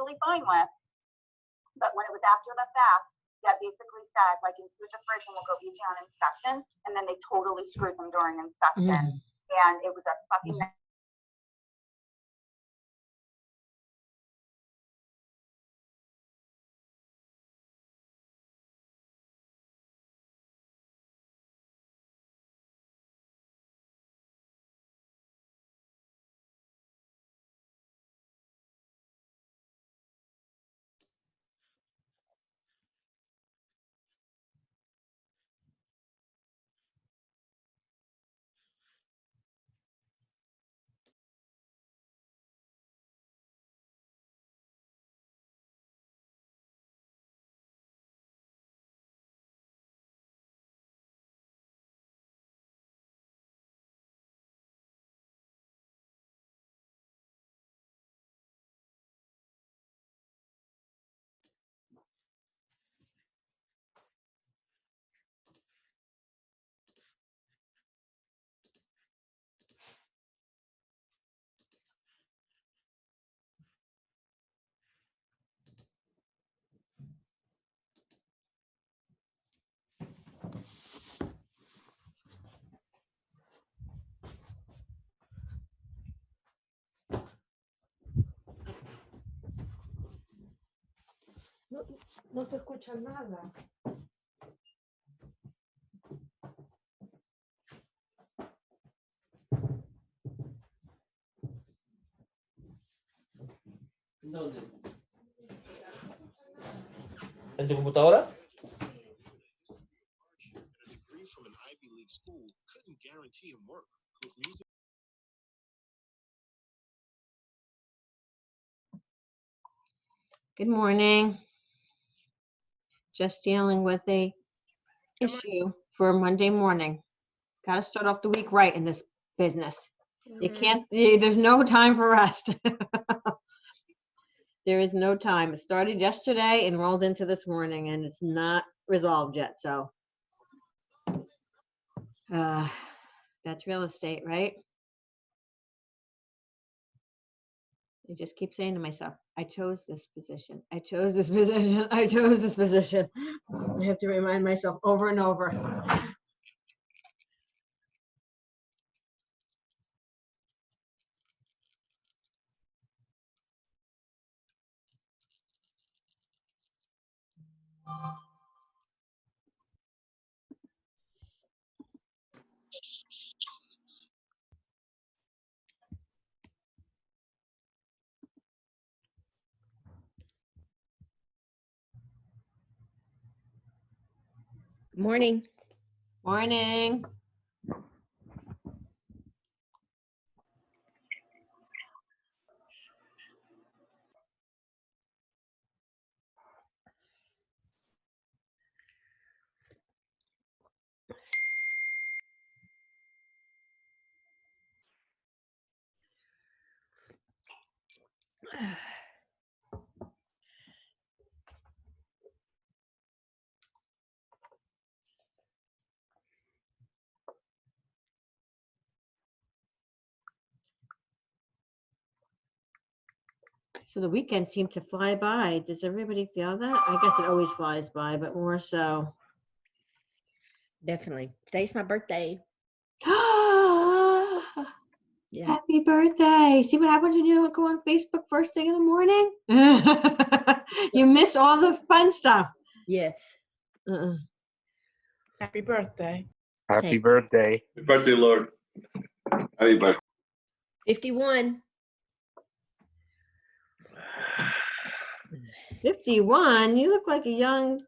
totally fine with. But when it was after the fact, that basically said, like, include the fridge and we'll go easy on inspection. And then they totally screwed them during inspection. And it was a fucking No se escucha nada. ¿Dónde? ¿En tu computadora? From an Ivy League school couldn't guarantee him work. With music. Good morning. Just dealing with a issue for Monday morning. Got to start off the week right in this business. You can't see, there's no time for rest. There is no time. It started yesterday and rolled into this morning and it's not resolved yet. So that's real estate, right? I just keep saying to myself, I chose this position. I chose this position. I chose this position. I have to remind myself over and over. Morning. Morning. So the weekend seemed to fly by. Does everybody feel that? I guess it always flies by, but more so. Definitely. Today's my birthday. Yeah. Happy birthday. See what happens when you don't go on Facebook first thing in the morning? You miss all the fun stuff. Yes. Happy birthday. Happy Thank birthday. Happy birthday, Lord. Happy birthday. 51. 51. You look like a young,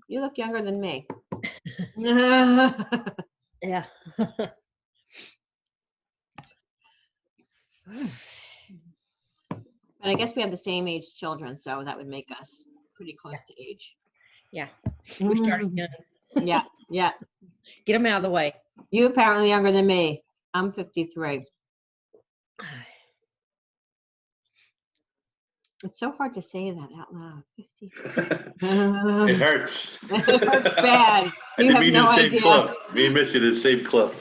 you look younger than me. Yeah. But I guess we have the same age children, so that would make us pretty close to age. Yeah. We started young. Yeah, yeah. Get them out of the way. You apparently younger than me. I'm 53. It's so hard to say that out loud. 53. It hurts. It hurts bad. You have me no in the same idea. club. Me and Missy in the same club.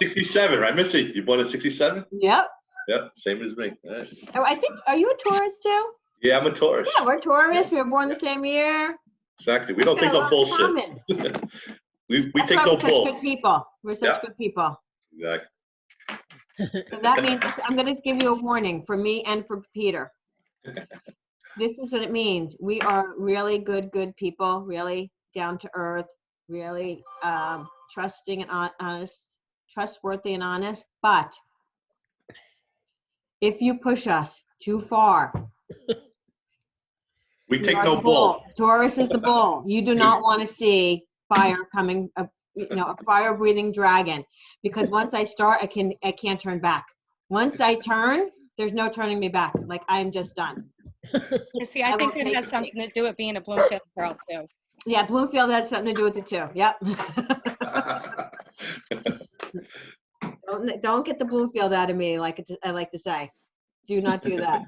67, right, Missy? You born in 67? Yep. Yeah, same as me. All right. Oh, I think, are you a Taurus too? Yeah, I'm a Taurus. Yeah, we're Taurus. We were born the same year. Exactly. We don't take Got a no lot in bullshit. common. We That's take why no we're such bull. good people. We're such Yeah. good people. Exactly. So that means, I'm gonna give you a warning for me and for Peter. This is what it means. We are really good people, really down to earth, really trusting and honest, trustworthy and honest. But if you push us too far, We we take are no the bull. Taurus is the bull. You do not want to see fire coming, a fire-breathing dragon, because once I start, I can't turn back. Once I turn, there's no turning me back. Like, I'm just done. You see, I I think will it take has it. something to do with being a Bloomfield girl too. Yeah, Bloomfield has something to do with it too. Yep. Don't get the Bloomfield out of me, like I like to say. Do not do that.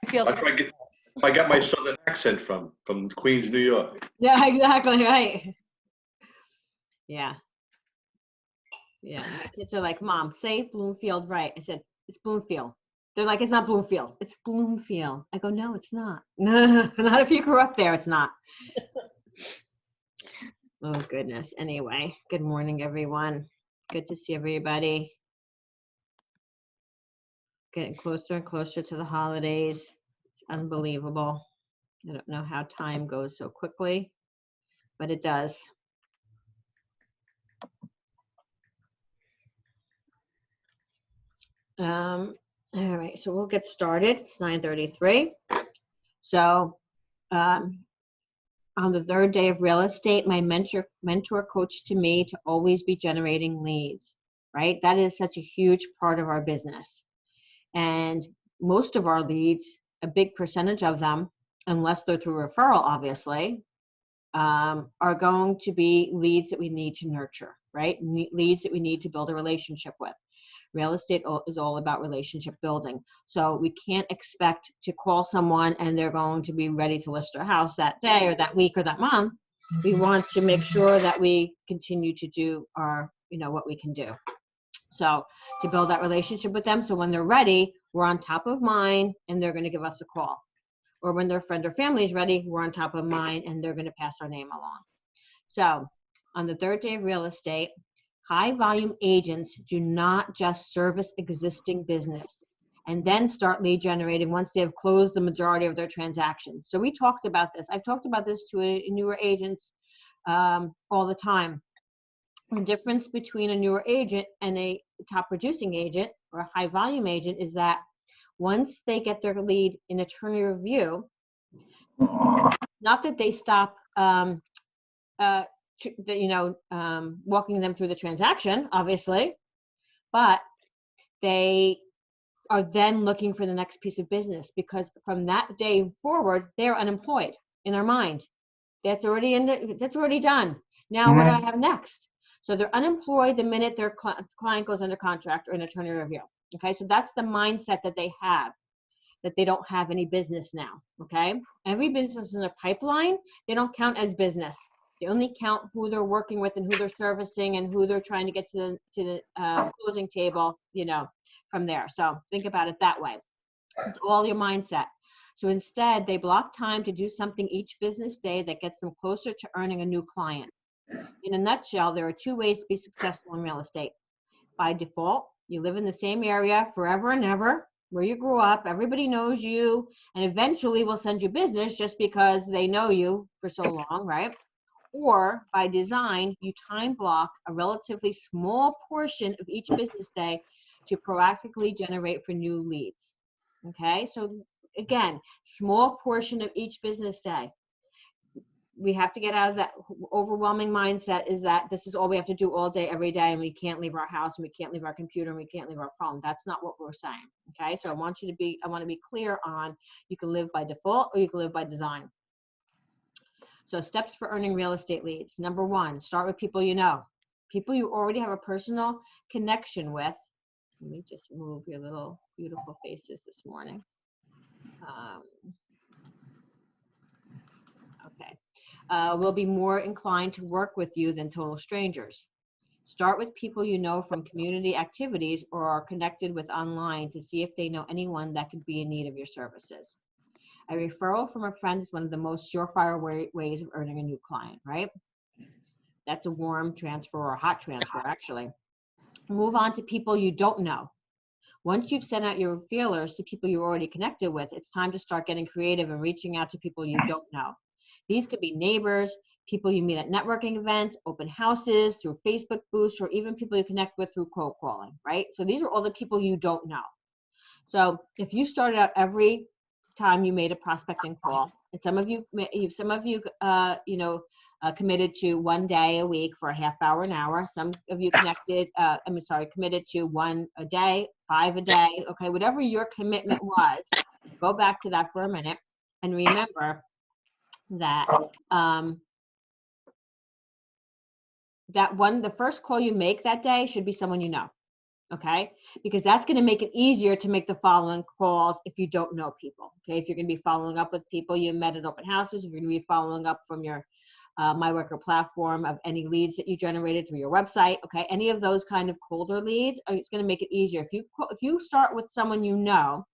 I feel That's where I get my southern accent from Queens, New York. Yeah, exactly, right. Yeah. Yeah, my kids are like, Mom, say Bloomfield right. I said, it's Bloomfield. They're like, it's not Bloomfield. It's Bloomfield. I go, no, it's not. Not if you grew up there, it's not. Oh, goodness. Anyway, good morning, everyone. Good to see everybody. Getting closer and closer to the holidays. It's unbelievable. I don't know how time goes so quickly, but it does. All right, so we'll get started. It's 9:33. So on the third day of real estate, my mentor coached to me to always be generating leads, right? That is such a huge part of our business. And most of our leads, a big percentage of them, unless they're through referral, obviously, are going to be leads that we need to nurture, right? Leads that we need to build a relationship with. Real estate is all about relationship building. So we can't expect to call someone and they're going to be ready to list their house that day or that week or that month. We want to make sure that we continue to do our, what we can do. So to build that relationship with them, so when they're ready, we're on top of mind and they're going to give us a call. Or when their friend or family is ready, we're on top of mind and they're going to pass our name along. So on the third day of real estate, high volume agents do not just service existing business and then start lead generating once they have closed the majority of their transactions. So we talked about this. I've talked about this to newer agents all the time. The difference between a newer agent and a top producing agent or a high volume agent is that once they get their lead in attorney review, not that they stop walking them through the transaction, obviously, but they are then looking for the next piece of business, because from that day forward, they're unemployed in their mind. That's already done. Now what do I have next? So they're unemployed the minute their client goes under contract or an attorney review. Okay, so that's the mindset that they have, that they don't have any business now. Okay, every business in a pipeline, they don't count as business. They only count who they're working with and who they're servicing and who they're trying to get to the closing table, from there. So think about it that way. It's all your mindset. So instead, they block time to do something each business day that gets them closer to earning a new client. In a nutshell, there are two ways to be successful in real estate. By default, you live in the same area forever and ever, where you grew up, everybody knows you, and eventually will send you business just because they know you for so long, right? Or by design, you time block a relatively small portion of each business day to proactively generate for new leads. Okay, so again, small portion of each business day. We have to get out of that overwhelming mindset, is that this is all we have to do all day, every day, and we can't leave our house, and we can't leave our computer, and we can't leave our phone. That's not what we're saying. Okay, so I want to be clear on, you can live by default or you can live by design. So steps for earning real estate leads. Number one, start with people you know. People you already have a personal connection with. Let me just move your little beautiful faces this morning. Okay. Will be more inclined to work with you than total strangers. Start with people you know from community activities or are connected with online to see if they know anyone that could be in need of your services. A referral from a friend is one of the most surefire ways of earning a new client, right? That's a warm transfer or a hot transfer, actually. Move on to people you don't know. Once you've sent out your feelers to people you're already connected with, it's time to start getting creative and reaching out to people you don't know. These could be neighbors, people you meet at networking events, open houses, through Facebook boosts, or even people you connect with through cold calling, right? So these are all the people you don't know. So if you started out every time you made a prospecting call, and some of you committed to 1 day a week for a half hour, an hour. Some of you committed to 1 a day, 5 a day. Okay, whatever your commitment was, go back to that for a minute and remember that the first call you make that day should be someone you know. Okay, because that's going to make it easier to make the following calls if you don't know people. Okay, if you're going to be following up with people you met at open houses, if you're going to be following up from your MyWorker platform of any leads that you generated through your website. Okay, any of those kind of colder leads, it's going to make it easier. If you start with someone you know,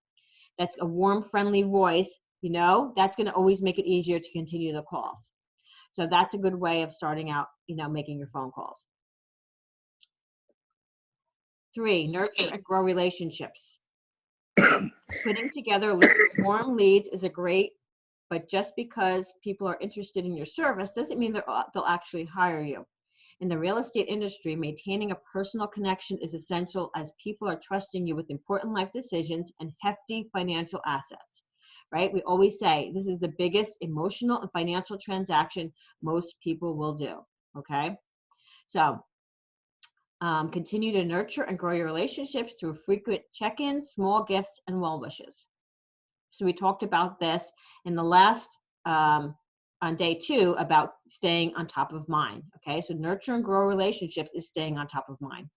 that's a warm, friendly voice, that's going to always make it easier to continue the calls. So that's a good way of starting out, making your phone calls. 3, nurture and grow relationships. Putting together a list of warm leads is great, but just because people are interested in your service doesn't mean they'll actually hire you. In the real estate industry, maintaining a personal connection is essential as people are trusting you with important life decisions and hefty financial assets, right? We always say this is the biggest emotional and financial transaction most people will do, okay? So, continue to nurture and grow your relationships through frequent check-ins, small gifts, and well wishes. So we talked about this in the last, on day 2, about staying on top of mind. Okay, so nurture and grow relationships is staying on top of mind.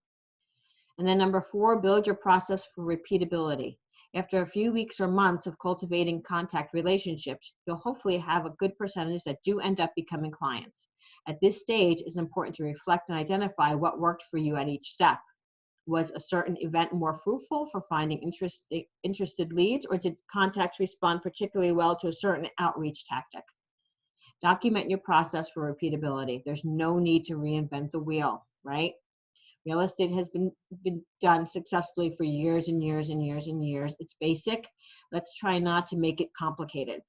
And then number 4, build your process for repeatability. After a few weeks or months of cultivating contact relationships, you'll hopefully have a good percentage that do end up becoming clients. At this stage, it's important to reflect and identify what worked for you at each step. Was a certain event more fruitful for finding interested leads, or did contacts respond particularly well to a certain outreach tactic? Document your process for repeatability. There's no need to reinvent the wheel, right? Real estate has been done successfully for years and years and years and years. It's basic. Let's try not to make it complicated.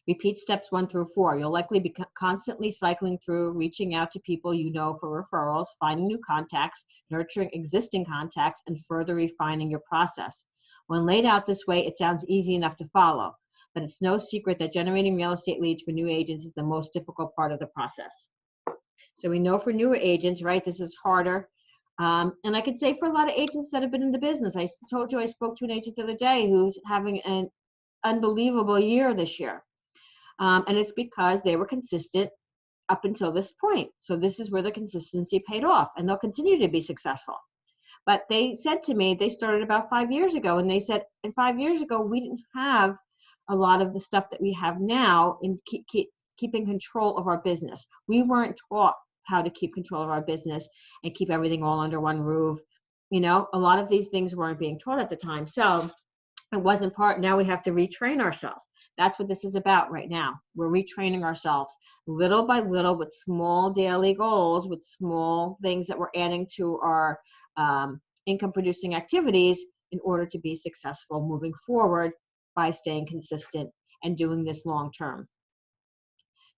Repeat steps 1 through 4. You'll likely be constantly cycling through, reaching out to people you know for referrals, finding new contacts, nurturing existing contacts, and further refining your process. When laid out this way, it sounds easy enough to follow, but it's no secret that generating real estate leads for new agents is the most difficult part of the process. So we know for newer agents, right, this is harder. And I could say for a lot of agents that have been in the business, I told you I spoke to an agent the other day who's having an unbelievable year this year. And it's because they were consistent up until this point. So this is where the consistency paid off, and they'll continue to be successful. But they said to me, they started about 5 years ago, and they said, and 5 years ago, we didn't have a lot of the stuff that we have now in keeping control of our business. We weren't taught how to keep control of our business and keep everything all under one roof. A lot of these things weren't being taught at the time. So it wasn't now we have to retrain ourselves. That's what this is about right now. We're retraining ourselves little by little with small daily goals, with small things that we're adding to our income producing activities in order to be successful moving forward by staying consistent and doing this long term.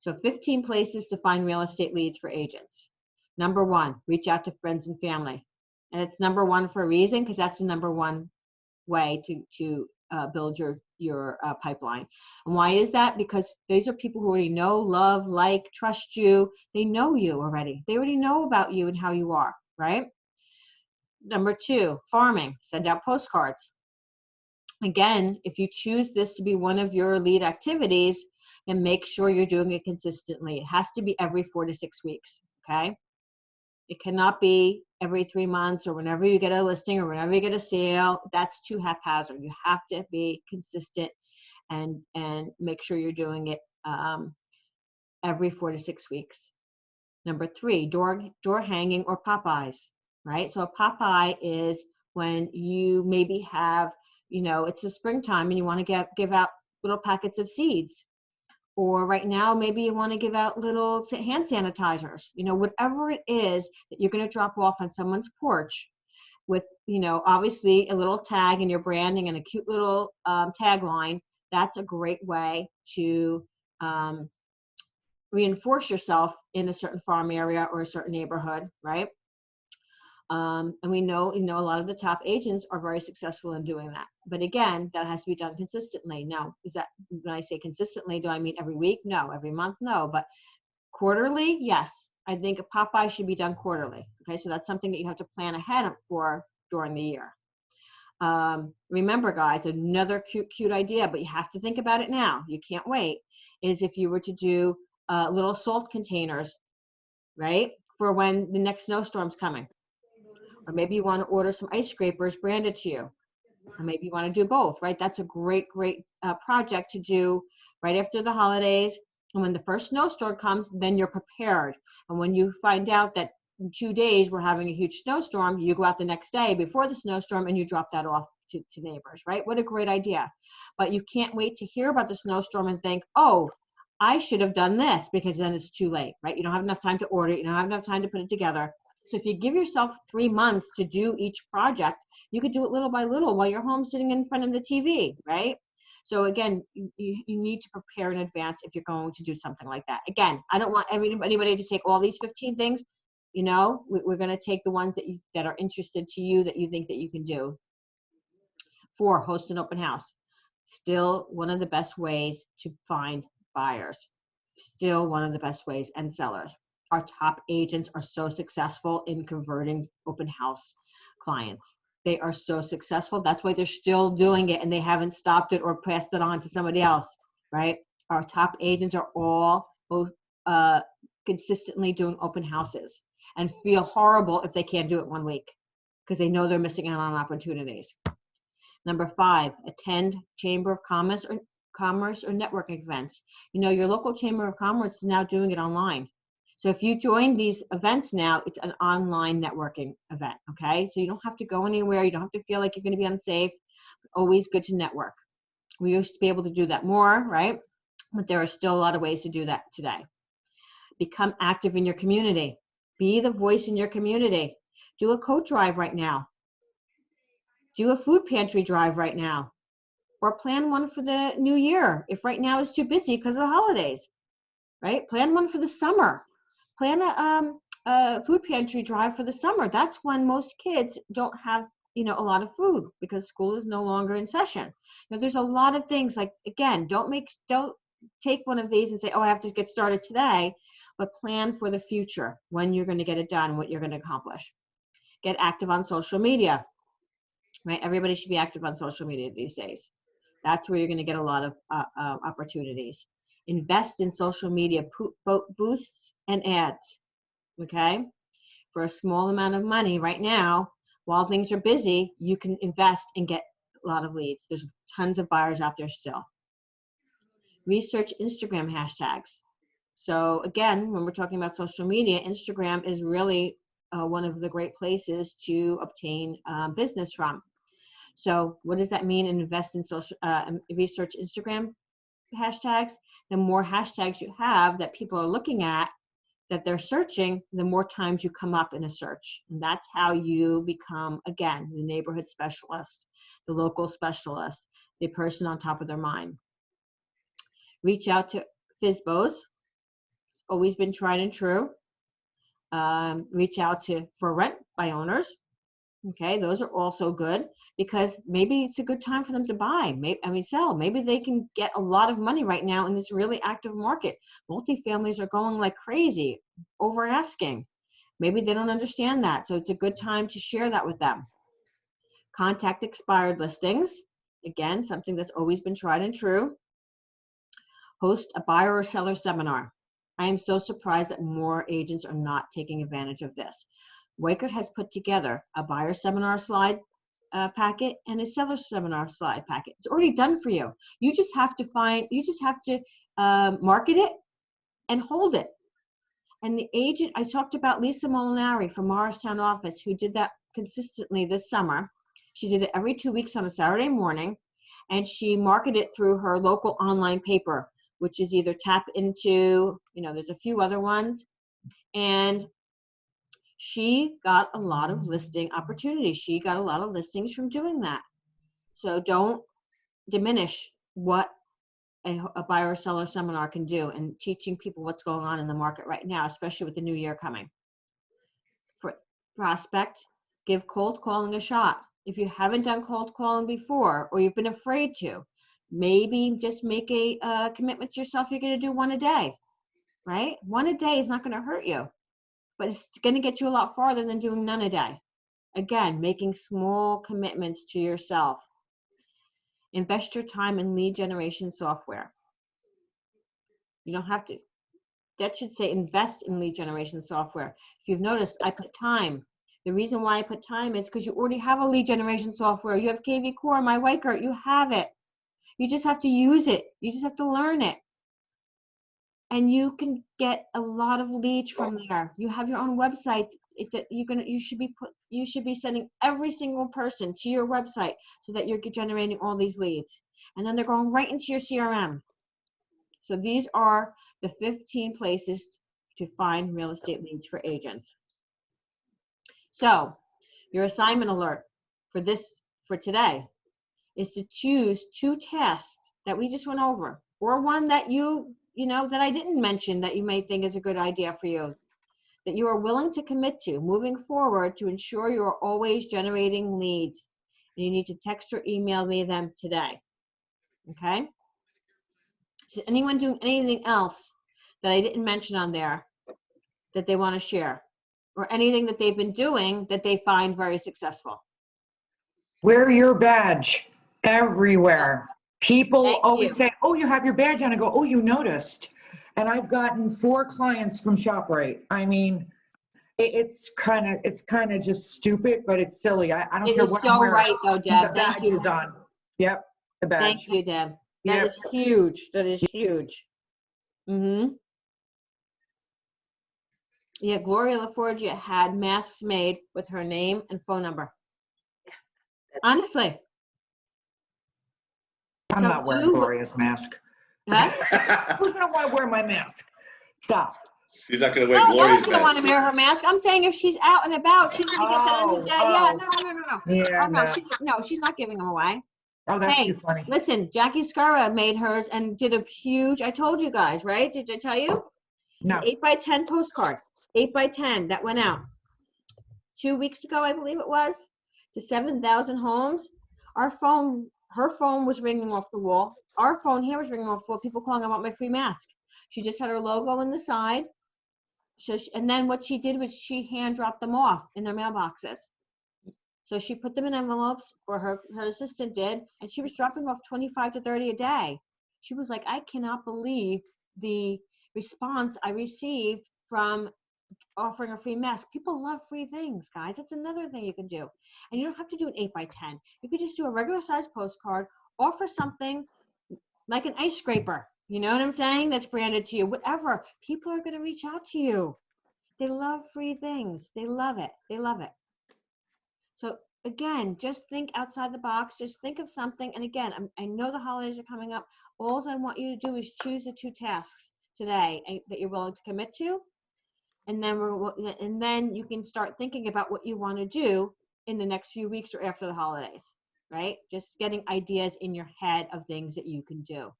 So 15 places to find real estate leads for agents. Number 1, reach out to friends and family. And it's number 1 for a reason, because that's the number 1 way to build your pipeline. And why is that? Because these are people who already know, love, like, trust you. They know you already. They already know about you and how you are, right? Number 2, farming. Send out postcards. Again, if you choose this to be one of your lead activities, then make sure you're doing it consistently. It has to be every 4 to 6 weeks, okay? It cannot be every 3 months or whenever you get a listing or whenever you get a sale. That's too haphazard. You have to be consistent and make sure you're doing it every 4 to 6 weeks. Number 3, door hanging or Popeyes, right? So a Popeye is when you maybe have, it's the springtime and you want to give out little packets of seeds. Or right now, maybe you want to give out little hand sanitizers, whatever it is that you're going to drop off on someone's porch with, obviously a little tag and your branding and a cute little tagline. That's a great way to reinforce yourself in a certain farm area or a certain neighborhood, right? And we know, a lot of the top agents are very successful in doing that. But again, that has to be done consistently. Now, when I say consistently, do I mean every week? No. Every month? No. But quarterly? Yes. I think a Popeye should be done quarterly. Okay, so that's something that you have to plan ahead for during the year. Remember, guys, another cute idea, but you have to think about it now. You can't wait, is if you were to do little salt containers, right, for when the next snowstorm's coming. Or maybe you want to order some ice scrapers branded to you. Or maybe you want to do both, right? That's a great project to do right after the holidays. And when the first snowstorm comes, then you're prepared. And when you find out that in 2 days we're having a huge snowstorm, you go out the next day before the snowstorm and you drop that off to neighbors, right? What a great idea. But you can't wait to hear about the snowstorm and think, oh, I should have done this, because then it's too late, right? You don't have enough time to order it. You don't have enough time to put it together. So if you give yourself 3 months to do each project, you could do it little by little while you're home sitting in front of the TV, right? So again, you need to prepare in advance if you're going to do something like that. Again, I don't want anybody to take all these 15 things. We're going to take the ones that are interested to you, that you think that you can do. 4, host an open house. Still one of the best ways to find buyers. Still one of the best ways, and sellers. Our top agents are so successful in converting open house clients. They are so successful. That's why they're still doing it and they haven't stopped it or passed it on to somebody else, right? Our top agents are all consistently doing open houses and feel horrible if they can't do it 1 week because they know they're missing out on opportunities. Number 5, attend Chamber of Commerce or networking events. Your local Chamber of Commerce is now doing it online. So if you join these events now, it's an online networking event, okay? So you don't have to go anywhere. You don't have to feel like you're going to be unsafe. Always good to network. We used to be able to do that more, right? But there are still a lot of ways to do that today. Become active in your community. Be the voice in your community. Do a coat drive right now. Do a food pantry drive right now. Or plan one for the new year, if right now is too busy because of the holidays, right? Plan one for the summer. Plan a food pantry drive for the summer. That's when most kids don't have, a lot of food because school is no longer in session. There's a lot of things like, again, don't take one of these and say, oh, I have to get started today, but plan for the future, when you're going to get it done, what you're going to accomplish. Get active on social media, right? Everybody should be active on social media these days. That's where you're going to get a lot of opportunities. Invest in social media boosts and ads, okay? For a small amount of money right now, while things are busy, you can invest and get a lot of leads. There's tons of buyers out there still. Research Instagram hashtags. So again, when we're talking about social media, Instagram is really one of the great places to obtain business from. So what does that mean? Invest in social, research Instagram hashtags. The more hashtags you have that people are looking at, that they're searching, the more times you come up in a search. And that's how you become, again, the neighborhood specialist, the local specialist, the person on top of their mind. Reach out to FSBOs. Always been tried and true. Reach out to for rent by owners. Okay, those are also good because maybe it's a good time for them to buy. Sell. Maybe they can get a lot of money right now in this really active market. Multifamilies are going like crazy, over asking. Maybe they don't understand that, so it's a good time to share that with them. Contact expired listings. Again, something that's always been tried and true. Host a buyer or seller seminar. I am so surprised that more agents are not taking advantage of this. Weichert has put together a buyer seminar slide packet and a seller seminar slide packet. It's already done for you. You just have to market it and hold it. And the agent, I talked about Lisa Molinari from Morristown office, who did that consistently this summer. She did it every 2 weeks on a Saturday morning, and she marketed it through her local online paper, which is either Tap Into, there's a few other ones. And she got a lot of listing opportunities. She got a lot of listings from doing that. So don't diminish what a buyer or seller seminar can do, and teaching people what's going on in the market right now, especially with the new year coming. For prospect, give cold calling a shot. If you haven't done cold calling before, or you've been afraid to, maybe just make a commitment to yourself. You're going to do one a day, right? One a day is not going to hurt you, but it's going to get you a lot farther than doing none a day. Again, making small commitments to yourself. Invest your time in lead generation software. You don't have to, that should say invest in lead generation software. If you've noticed, I put time. The reason why I put time is because you already have a lead generation software. You have KV Core, My Whitecart, you have it. You just have to use it. You just have to learn it. And you can get a lot of leads from there. You have your own website. You should be sending every single person to your website so that you're generating all these leads. And then they're going right into your CRM. So these are the 15 places to find real estate leads for agents. So your assignment alert for today is to choose 2 tasks that we just went over, or one that that I didn't mention that you may think is a good idea for you, that you are willing to commit to moving forward to ensure you are always generating leads. And you need to text or email me them today. Okay? Is anyone doing anything else that I didn't mention on there that they want to share? Or anything that they've been doing that they find very successful? Wear your badge everywhere. People Thank always you. say, oh, you have your badge on. I go, oh, you noticed. And I've gotten 4 clients from ShopRite. I mean, it's kind of just stupid, but it's silly. I don't It care is what so I'm wearing. right though, Deb. The Thank badge you. is on. Yep, the badge. Thank you, Deb. That Yep. is huge. That is huge. Yeah, Gloria LaForgia had masks made with her name and phone number. Honestly. I'm So not wearing do- Gloria's mask. Huh? Who's going to want to wear my mask? Stop. She's not gonna wear No, no Gloria's one's gonna want to mask. wear her mask. I'm saying if she's out and about, she's gonna get that on the day. Yeah, no. Yeah, Oh no, she's not giving them away. Oh, that's Hey, too funny. listen, Jackie Scarra made hers and did a huge, I told you guys, right? Did I tell you? No. 8x10 postcard, 8x10 that went out 2 weeks ago, I believe it was, to 7,000 homes. Her phone was ringing off the wall. Our phone here was ringing off the wall. People calling, I want my free mask. She just had her logo on the side. So and then what she did was she hand dropped them off in their mailboxes. So she put them in envelopes, or her assistant did, and she was dropping off 25 to 30 a day. She was like, I cannot believe the response I received from offering a free mask. People love free things, guys. That's another thing you can do. And you don't have to do an 8x10. You could just do a regular size postcard, offer something like an ice scraper. You know what I'm saying? That's branded to you. Whatever. People are going to reach out to you. They love free things. They love it. They love it. So again, just think outside the box. Just think of something. And again, I know the holidays are coming up. All I want you to do is choose the 2 tasks today that you're willing to commit to. And then you can start thinking about what you want to do in the next few weeks or after the holidays, right? Just getting ideas in your head of things that you can do.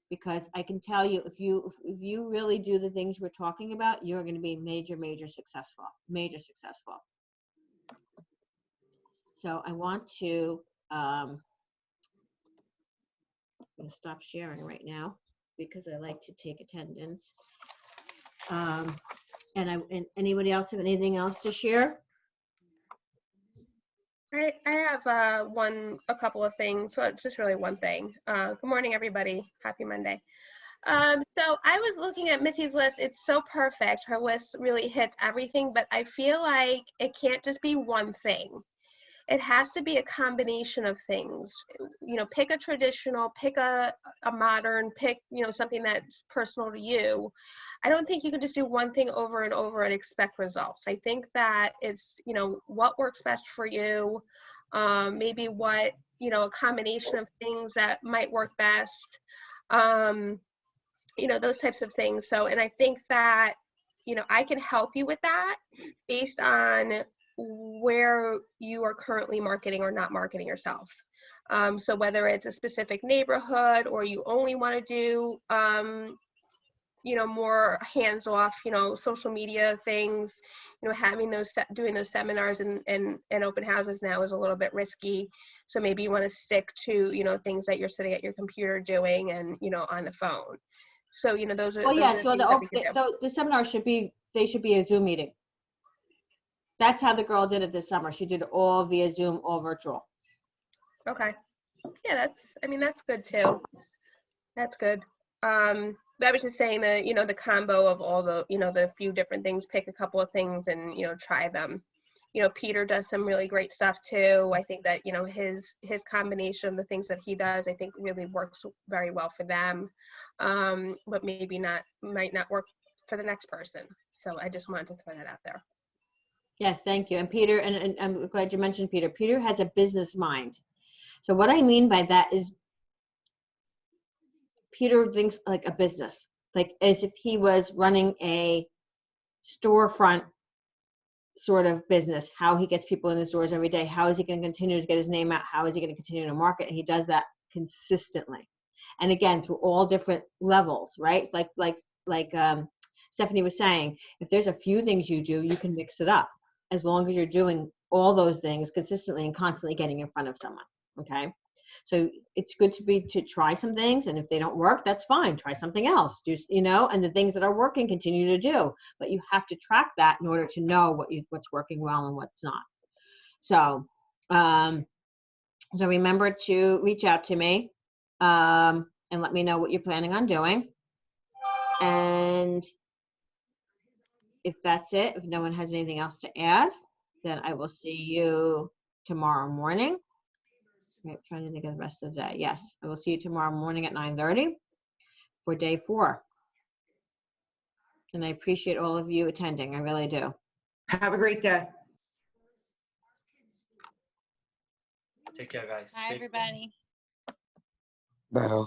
Because I can tell you, if you really do the things we're talking about, you're going to be major successful. So I want to, I'm going to stop sharing right now because I like to take attendance. And anybody else have anything else to share? I have a couple of things. So it's just really one thing. Good morning, everybody. Happy Monday. So I was looking at Missy's list. It's so perfect. Her list really hits everything, but I feel like it can't just be one thing. it has to be a combination of things. You know, pick a traditional, pick a modern, pick, you know, something that's personal to you. I don't think you can just do one thing over and over and expect results. I think that it's, you know, what works best for you, maybe what, you know, a combination of things that might work best, you know, those types of things. So, and I think that, you know, I can help you with that based on where you are currently marketing or not marketing yourself. So whether it's a specific neighborhood or you only want to do, you know, more hands-off, you know, social media things, you know, having those, doing those seminars and open houses now is a little bit risky. So maybe you want to stick to, you know, things that you're sitting at your computer doing and, you know, on the phone. So, you know, those are, Well, those yeah, are the so things that we can do. the seminar should be, they should be a Zoom meeting. That's how the girl did it this summer. She did it all via Zoom, all virtual. Okay. Yeah, that's, I mean, that's good too. That's good. But I was just saying that, you know, the combo of all the, you know, the few different things, pick a couple of things and, you know, try them. You know, Peter does some really great stuff too. I think that, you know, his combination of the things that he does, I think really works very well for them. But maybe not, might not work for the next person. So I just wanted to throw that out there. Yes, thank you. And Peter, and I'm glad you mentioned Peter. Peter has a business mind. So what I mean by that is Peter thinks like a business, like as if he was running a storefront sort of business, how he gets people in his doors every day, how is he going to continue to get his name out, how is he going to continue to market, and he does that consistently. And again, through all different levels, right? Like Stephanie was saying, if there's a few things you do, you can mix it up as long as you're doing all those things consistently and constantly getting in front of someone, okay? So it's good to try some things, and if they don't work, that's fine. Try something else. Just, you know, and the things that are working, continue to do. But you have to track that in order to know what's working well and what's not. So, so remember to reach out to me and let me know what you're planning on doing. And if that's it, if no one has anything else to add, then I will see you tomorrow morning. I'm trying to think of the rest of the day. Yes, I will see you tomorrow morning at 9:30 for day 4. And I appreciate all of you attending. I really do. Have a great day. Take care, guys. Hi, Take care. everybody. Bye.